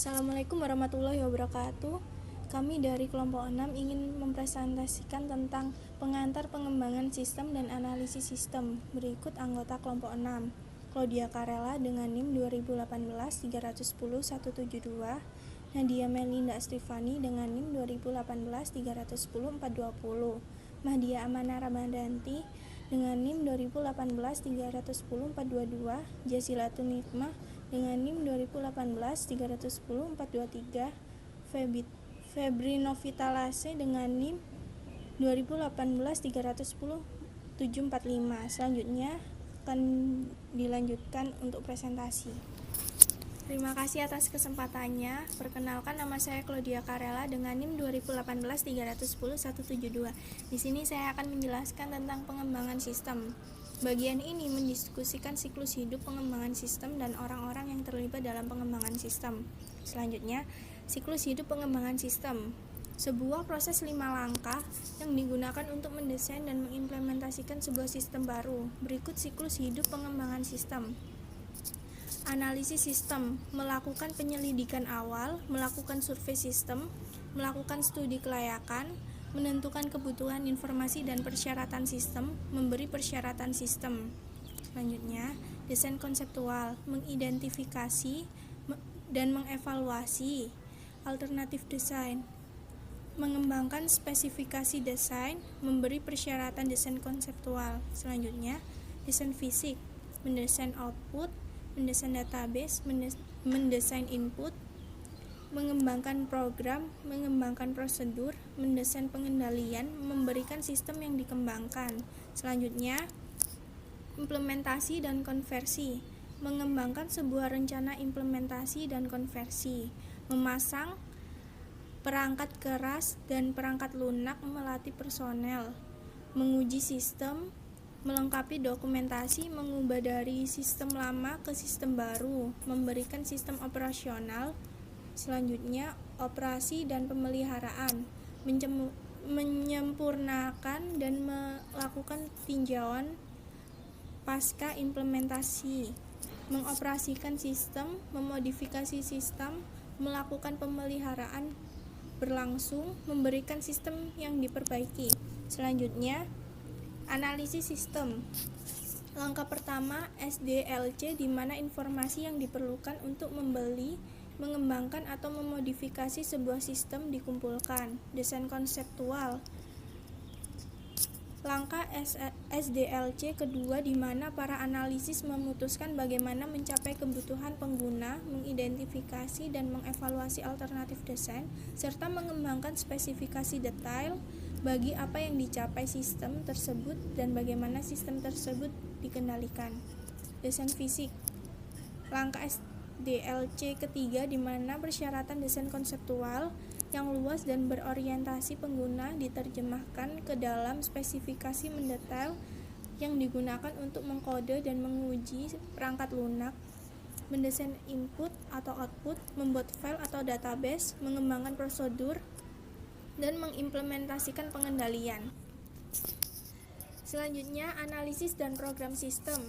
Assalamualaikum warahmatullahi wabarakatuh. Kami dari kelompok 6 ingin mempresentasikan tentang pengantar pengembangan sistem dan analisis sistem. Berikut anggota kelompok 6. Claudia Karela dengan NIM 2018-310-172, Nadia Melinda Stefani dengan NIM 2018-310-420, Mahdia Amana Ramadanti dengan NIM 2018-310-422, Jasilatun Nikmah dengan NIM 2018-310-423, Febri Novita Lase dengan NIM 2018-310-745. Selanjutnya akan dilanjutkan untuk presentasi. Terima kasih atas kesempatannya. Perkenalkan, nama saya Claudia Karela dengan NIM 2018-310-172. Di sini saya akan menjelaskan tentang pengembangan sistem. Bagian ini mendiskusikan siklus hidup pengembangan sistem dan orang-orang yang terlibat dalam pengembangan sistem. Selanjutnya, siklus hidup pengembangan sistem. Sebuah proses 5 langkah yang digunakan untuk mendesain dan mengimplementasikan sebuah sistem baru. Berikut siklus hidup pengembangan sistem. Analisis sistem, melakukan penyelidikan awal, melakukan survei sistem, melakukan studi kelayakan, menentukan kebutuhan informasi dan persyaratan sistem, memberi persyaratan sistem. Selanjutnya, desain konseptual, mengidentifikasi dan mengevaluasi alternatif desain, mengembangkan spesifikasi desain, memberi persyaratan desain konseptual. Selanjutnya, desain fisik, mendesain output, mendesain database, mendesain input, mengembangkan program, mengembangkan prosedur, mendesain pengendalian, memberikan sistem yang dikembangkan. Selanjutnya, implementasi dan konversi, mengembangkan sebuah rencana implementasi dan konversi, memasang perangkat keras dan perangkat lunak, melatih personel, menguji sistem, melengkapi dokumentasi, mengubah dari sistem lama ke sistem baru, memberikan sistem operasional. Selanjutnya, operasi dan pemeliharaan, menyempurnakan dan melakukan tinjauan pasca implementasi, mengoperasikan sistem, memodifikasi sistem, melakukan pemeliharaan berlangsung, memberikan sistem yang diperbaiki. Selanjutnya, analisis sistem. Langkah pertama, SDLC, di mana informasi yang diperlukan untuk membeli, mengembangkan atau memodifikasi sebuah sistem dikumpulkan. Desain konseptual. Langkah SDLC kedua, di mana para analisis memutuskan bagaimana mencapai kebutuhan pengguna, mengidentifikasi dan mengevaluasi alternatif desain, serta mengembangkan spesifikasi detail bagi apa yang dicapai sistem tersebut dan bagaimana sistem tersebut dikendalikan. Desain fisik. Langkah SDLC ketiga, di mana persyaratan desain konseptual yang luas dan berorientasi pengguna diterjemahkan ke dalam spesifikasi mendetail yang digunakan untuk mengkode dan menguji perangkat lunak, mendesain input atau output, membuat file atau database, mengembangkan prosedur, dan mengimplementasikan pengendalian. Selanjutnya, analisis dan program sistem.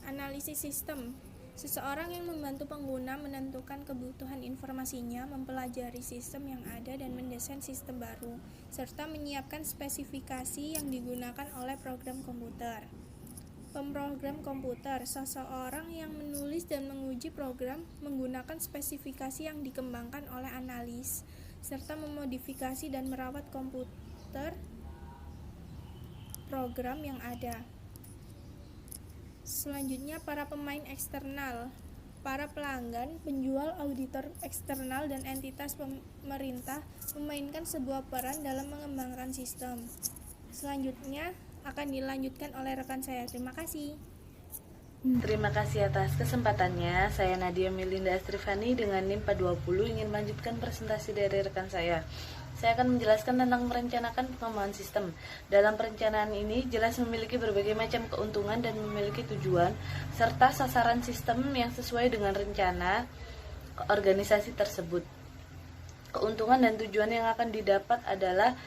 Analisis sistem. Seseorang yang membantu pengguna menentukan kebutuhan informasinya, mempelajari sistem yang ada dan mendesain sistem baru, serta menyiapkan spesifikasi yang digunakan oleh program komputer. Pemrogram komputer, seseorang yang menulis dan menguji program menggunakan spesifikasi yang dikembangkan oleh analis, serta memodifikasi dan merawat komputer program yang ada. Selanjutnya, para pemain eksternal, para pelanggan, penjual, auditor eksternal, dan entitas pemerintah memainkan sebuah peran dalam mengembangkan sistem. Selanjutnya akan dilanjutkan oleh rekan saya. Terima kasih. Terima kasih atas kesempatannya. Saya Nadia Melinda Stefani dengan NIM 420 ingin melanjutkan presentasi dari rekan saya. Saya akan menjelaskan tentang merencanakan pengembangan sistem. Dalam perencanaan ini jelas memiliki berbagai macam keuntungan dan memiliki tujuan serta sasaran sistem yang sesuai dengan rencana organisasi tersebut. Keuntungan dan tujuan yang akan didapat adalah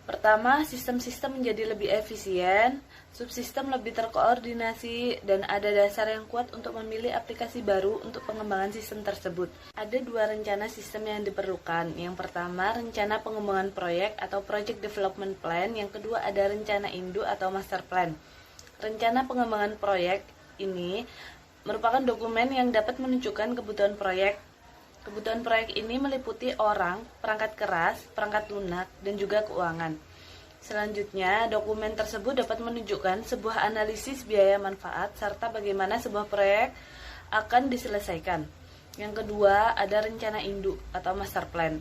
Pertama, sistem-sistem menjadi lebih efisien, subsistem lebih terkoordinasi, dan ada dasar yang kuat untuk memilih aplikasi baru untuk pengembangan sistem tersebut. Ada dua rencana sistem yang diperlukan. Yang pertama, rencana pengembangan proyek atau Project Development Plan. Yang kedua, ada rencana induk atau Master Plan. Rencana pengembangan proyek ini merupakan dokumen yang dapat menunjukkan kebutuhan proyek. Kebutuhan proyek ini meliputi orang, perangkat keras, perangkat lunak, dan juga keuangan. Selanjutnya, dokumen tersebut dapat menunjukkan sebuah analisis biaya manfaat serta bagaimana sebuah proyek akan diselesaikan. Yang kedua, ada rencana induk atau master plan.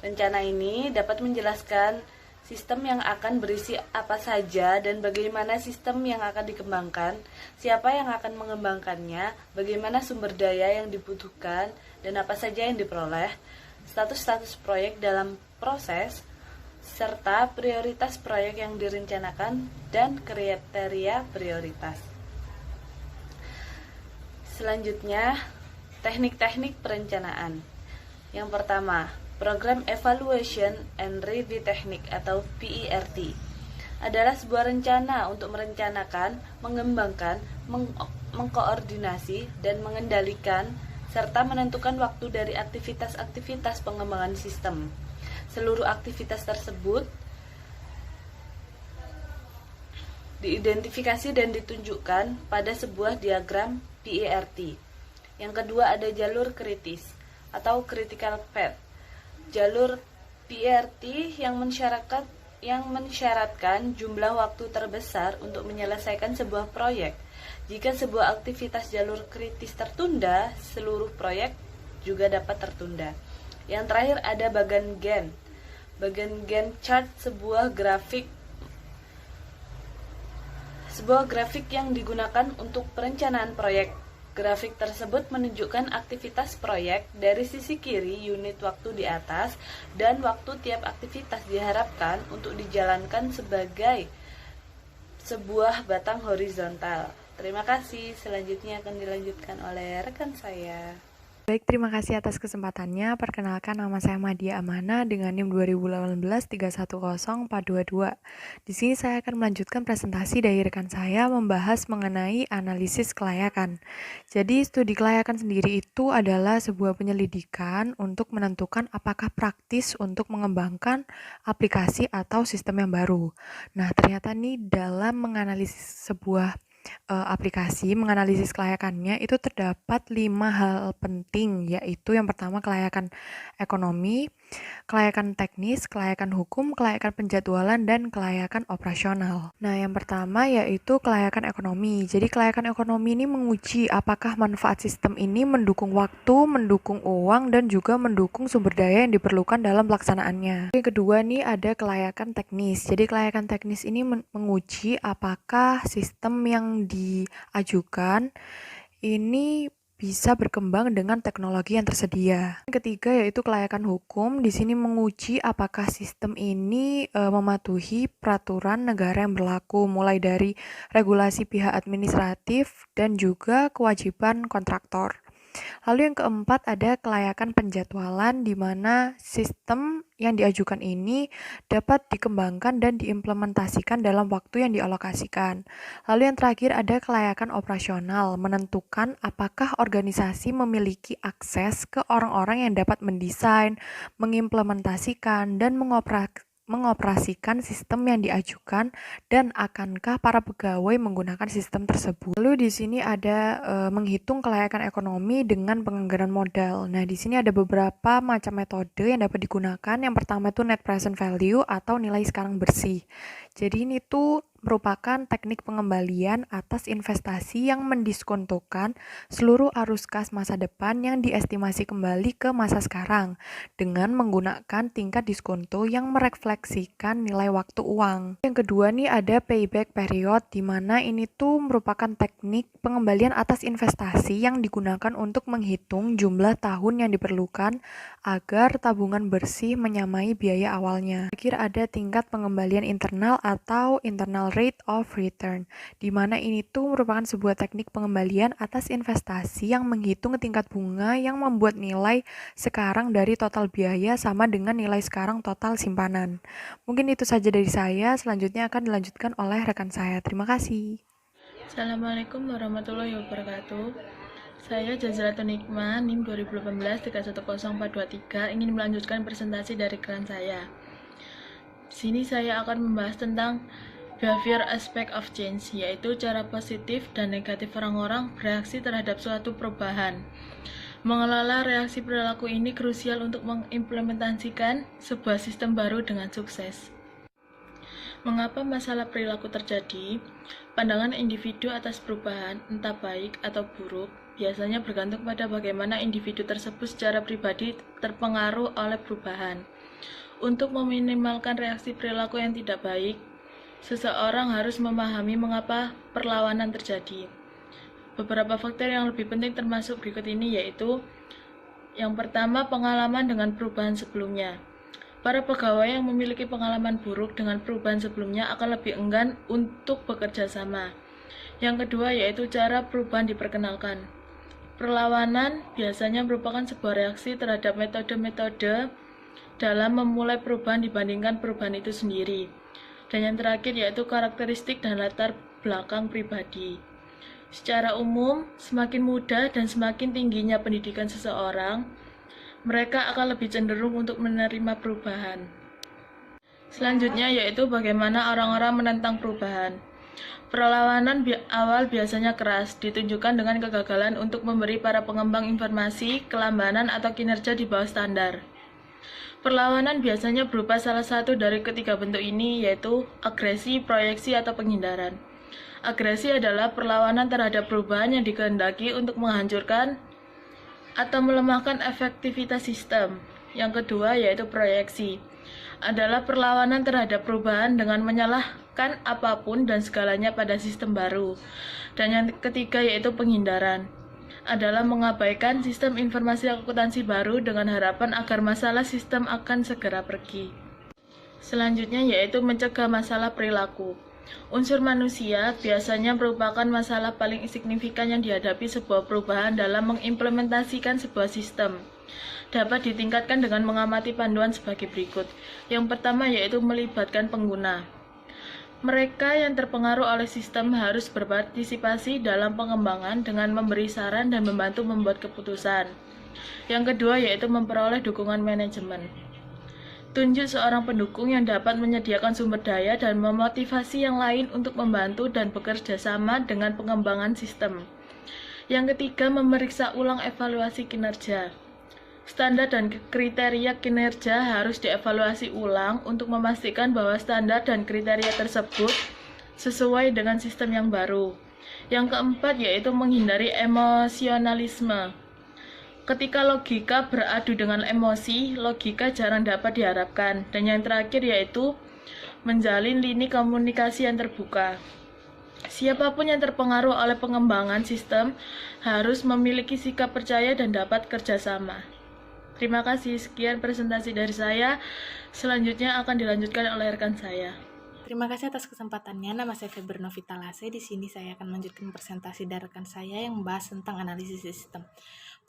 Rencana ini dapat menjelaskan sistem yang akan berisi apa saja dan bagaimana sistem yang akan dikembangkan, siapa yang akan mengembangkannya, bagaimana sumber daya yang dibutuhkan, dan apa saja yang diperoleh, status-status proyek dalam proses, serta prioritas proyek yang direncanakan dan kriteria prioritas. Selanjutnya, teknik-teknik perencanaan. Yang pertama, Program Evaluation and Review Technique atau PERT adalah sebuah rencana untuk merencanakan, mengembangkan, mengkoordinasi, dan mengendalikan serta menentukan waktu dari aktivitas-aktivitas pengembangan sistem. Seluruh aktivitas tersebut diidentifikasi dan ditunjukkan pada sebuah diagram PERT. Yang kedua ada jalur kritis atau critical path. Jalur PERT yang mensyaratkan jumlah waktu terbesar untuk menyelesaikan sebuah proyek. Jika sebuah aktivitas jalur kritis tertunda, seluruh proyek juga dapat tertunda. Yang terakhir ada bagan Gantt. Bagan Gantt chart sebuah grafik yang digunakan untuk perencanaan proyek. Grafik tersebut menunjukkan aktivitas proyek dari sisi kiri unit waktu di atas dan waktu tiap aktivitas diharapkan untuk dijalankan sebagai sebuah batang horizontal. Terima kasih. Selanjutnya akan dilanjutkan oleh rekan saya. Baik, terima kasih atas kesempatannya. Perkenalkan, nama saya Madia Amana dengan NIM 2018-310422. Di sini saya akan melanjutkan presentasi dari rekan saya membahas mengenai analisis kelayakan. Jadi, studi kelayakan sendiri itu adalah sebuah penyelidikan untuk menentukan apakah praktis untuk mengembangkan aplikasi atau sistem yang baru. Nah, ternyata nih dalam menganalisis sebuah aplikasi, menganalisis kelayakannya itu terdapat 5 hal penting, yaitu yang pertama kelayakan ekonomi, kelayakan teknis, kelayakan hukum, kelayakan penjadwalan, dan kelayakan operasional. Nah, yang pertama yaitu kelayakan ekonomi. Jadi kelayakan ekonomi ini menguji apakah manfaat sistem ini mendukung waktu, mendukung uang, dan juga mendukung sumber daya yang diperlukan dalam pelaksanaannya. Yang kedua nih ada kelayakan teknis. Jadi kelayakan teknis ini menguji apakah sistem yang diajukan ini bisa berkembang dengan teknologi yang tersedia. Yang ketiga yaitu kelayakan hukum. Di sini menguji apakah sistem ini mematuhi peraturan negara yang berlaku, mulai dari regulasi pihak administratif dan juga kewajiban kontraktor. Lalu yang keempat ada kelayakan penjadwalan, di mana sistem yang diajukan ini dapat dikembangkan dan diimplementasikan dalam waktu yang dialokasikan. Lalu yang terakhir ada kelayakan operasional, menentukan apakah organisasi memiliki akses ke orang-orang yang dapat mendesain, mengimplementasikan, dan mengoperasikan sistem yang diajukan, dan akankah para pegawai menggunakan sistem tersebut. Lalu di sini ada menghitung kelayakan ekonomi dengan penganggaran modal. Nah, di sini ada beberapa macam metode yang dapat digunakan. Yang pertama itu net present value atau nilai sekarang bersih. Jadi ini tuh merupakan teknik pengembalian atas investasi yang mendiskontokan seluruh arus kas masa depan yang diestimasi kembali ke masa sekarang dengan menggunakan tingkat diskonto yang merefleksikan nilai waktu uang. Yang kedua nih ada payback period, di mana ini tuh merupakan teknik pengembalian atas investasi yang digunakan untuk menghitung jumlah tahun yang diperlukan agar tabungan bersih menyamai biaya awalnya. Terakhir ada tingkat pengembalian internal atau internal rate of return, di mana ini tuh merupakan sebuah teknik pengembalian atas investasi yang menghitung tingkat bunga yang membuat nilai sekarang dari total biaya sama dengan nilai sekarang total simpanan. Mungkin itu saja dari saya, selanjutnya akan dilanjutkan oleh rekan saya. Terima kasih. Assalamualaikum warahmatullahi wabarakatuh. Saya Jazratun Nikma, NIM 2018 310423, ingin melanjutkan presentasi dari rekan saya. Di sini saya akan membahas tentang behavior aspect of change, yaitu cara positif dan negatif orang-orang bereaksi terhadap suatu perubahan. Mengelola reaksi perilaku ini krusial untuk mengimplementasikan sebuah sistem baru dengan sukses. Mengapa masalah perilaku terjadi? Pandangan individu atas perubahan, entah baik atau buruk, biasanya bergantung pada bagaimana individu tersebut secara pribadi terpengaruh oleh perubahan. Untuk meminimalkan reaksi perilaku yang tidak baik, seseorang harus memahami mengapa perlawanan terjadi. Beberapa faktor yang lebih penting termasuk berikut ini, yaitu yang pertama, pengalaman dengan perubahan sebelumnya. Para pegawai yang memiliki pengalaman buruk dengan perubahan sebelumnya akan lebih enggan untuk bekerja sama. Yang kedua yaitu cara perubahan diperkenalkan. Perlawanan biasanya merupakan sebuah reaksi terhadap metode-metode dalam memulai perubahan dibandingkan perubahan itu sendiri. Dan yang terakhir yaitu karakteristik dan latar belakang pribadi. Secara umum, semakin muda dan semakin tingginya pendidikan seseorang, mereka akan lebih cenderung untuk menerima perubahan. Selanjutnya yaitu bagaimana orang-orang menentang perubahan. Perlawanan awal biasanya keras, ditunjukkan dengan kegagalan untuk memberi para pengembang informasi, kelambanan, atau kinerja di bawah standar. Perlawanan biasanya berupa salah satu dari ketiga bentuk ini, yaitu agresi, proyeksi, atau penghindaran. Agresi adalah perlawanan terhadap perubahan yang dikehendaki untuk menghancurkan atau melemahkan efektivitas sistem. Yang kedua yaitu proyeksi, adalah perlawanan terhadap perubahan dengan menyalahkan apapun dan segalanya pada sistem baru. Dan yang ketiga yaitu penghindaran, adalah mengabaikan sistem informasi akuntansi baru dengan harapan agar masalah sistem akan segera pergi. Selanjutnya yaitu mencegah masalah perilaku. Unsur manusia biasanya merupakan masalah paling signifikan yang dihadapi sebuah perubahan dalam mengimplementasikan sebuah sistem. Dapat ditingkatkan dengan mengamati panduan sebagai berikut. Yang pertama yaitu melibatkan pengguna. Mereka yang terpengaruh oleh sistem harus berpartisipasi dalam pengembangan dengan memberi saran dan membantu membuat keputusan. Yang kedua yaitu memperoleh dukungan manajemen. Tunjuk seorang pendukung yang dapat menyediakan sumber daya dan memotivasi yang lain untuk membantu dan bekerja sama dengan pengembangan sistem. Yang ketiga, memeriksa ulang evaluasi kinerja. Standar dan kriteria kinerja harus dievaluasi ulang untuk memastikan bahwa standar dan kriteria tersebut sesuai dengan sistem yang baru. Yang keempat yaitu menghindari emosionalisme. Ketika logika beradu dengan emosi, logika jarang dapat diharapkan. Dan yang terakhir yaitu menjalin lini komunikasi yang terbuka. Siapapun yang terpengaruh oleh pengembangan sistem harus memiliki sikap percaya dan dapat kerjasama. Terima kasih, sekian presentasi dari saya. Selanjutnya akan dilanjutkan oleh rekan saya. Terima kasih atas kesempatannya. Nama saya Feber Novitalase. Di sini saya akan melanjutkan presentasi dari rekan saya yang membahas tentang analisis sistem.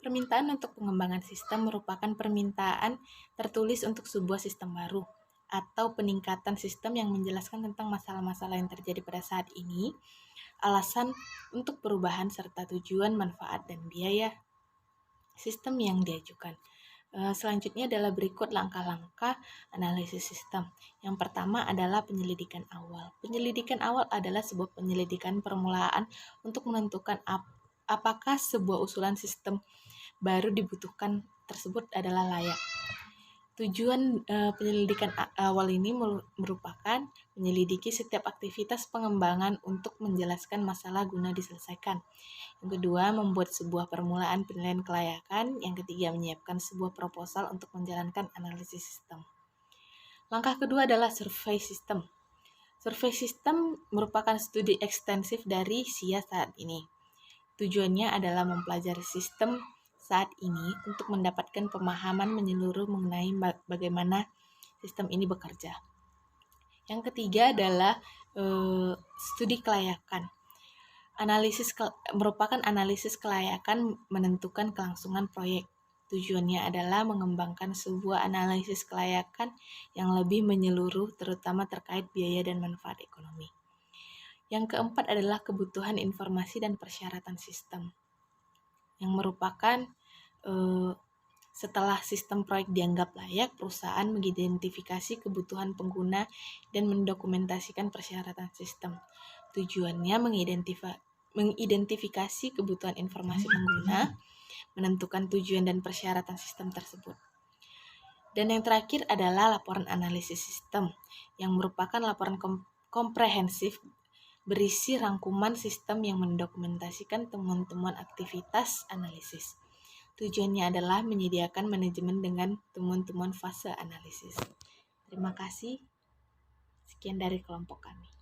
Permintaan untuk pengembangan sistem merupakan permintaan tertulis untuk sebuah sistem baru atau peningkatan sistem yang menjelaskan tentang masalah-masalah yang terjadi pada saat ini, alasan untuk perubahan serta tujuan, manfaat, dan biaya sistem yang diajukan. Selanjutnya adalah berikut langkah-langkah analisis sistem. Yang pertama adalah penyelidikan awal. Penyelidikan awal adalah sebuah penyelidikan permulaan untuk menentukan apakah sebuah usulan sistem baru dibutuhkan tersebut adalah layak. Tujuan penyelidikan awal ini merupakan menyelidiki setiap aktivitas pengembangan untuk menjelaskan masalah guna diselesaikan. Yang kedua, membuat sebuah permulaan penilaian kelayakan. Yang ketiga, menyiapkan sebuah proposal untuk menjalankan analisis sistem. Langkah kedua adalah survei sistem. Survei sistem merupakan studi ekstensif dari SIA saat ini. Tujuannya adalah mempelajari sistem saat ini untuk mendapatkan pemahaman menyeluruh mengenai bagaimana sistem ini bekerja. Yang ketiga adalah studi kelayakan. Merupakan analisis kelayakan menentukan kelangsungan proyek. Tujuannya adalah mengembangkan sebuah analisis kelayakan yang lebih menyeluruh, terutama terkait biaya dan manfaat ekonomi. Yang keempat adalah kebutuhan informasi dan persyaratan sistem, yang merupakan setelah sistem proyek dianggap layak, perusahaan mengidentifikasi kebutuhan pengguna dan mendokumentasikan persyaratan sistem. Tujuannya mengidentifikasi kebutuhan informasi pengguna, menentukan tujuan dan persyaratan sistem tersebut. Dan yang terakhir adalah laporan analisis sistem, yang merupakan laporan komprehensif berisi rangkuman sistem yang mendokumentasikan temuan-temuan aktivitas analisis. Tujuannya adalah menyediakan manajemen dengan temuan-temuan fase analisis. Terima kasih. Sekian dari kelompok kami.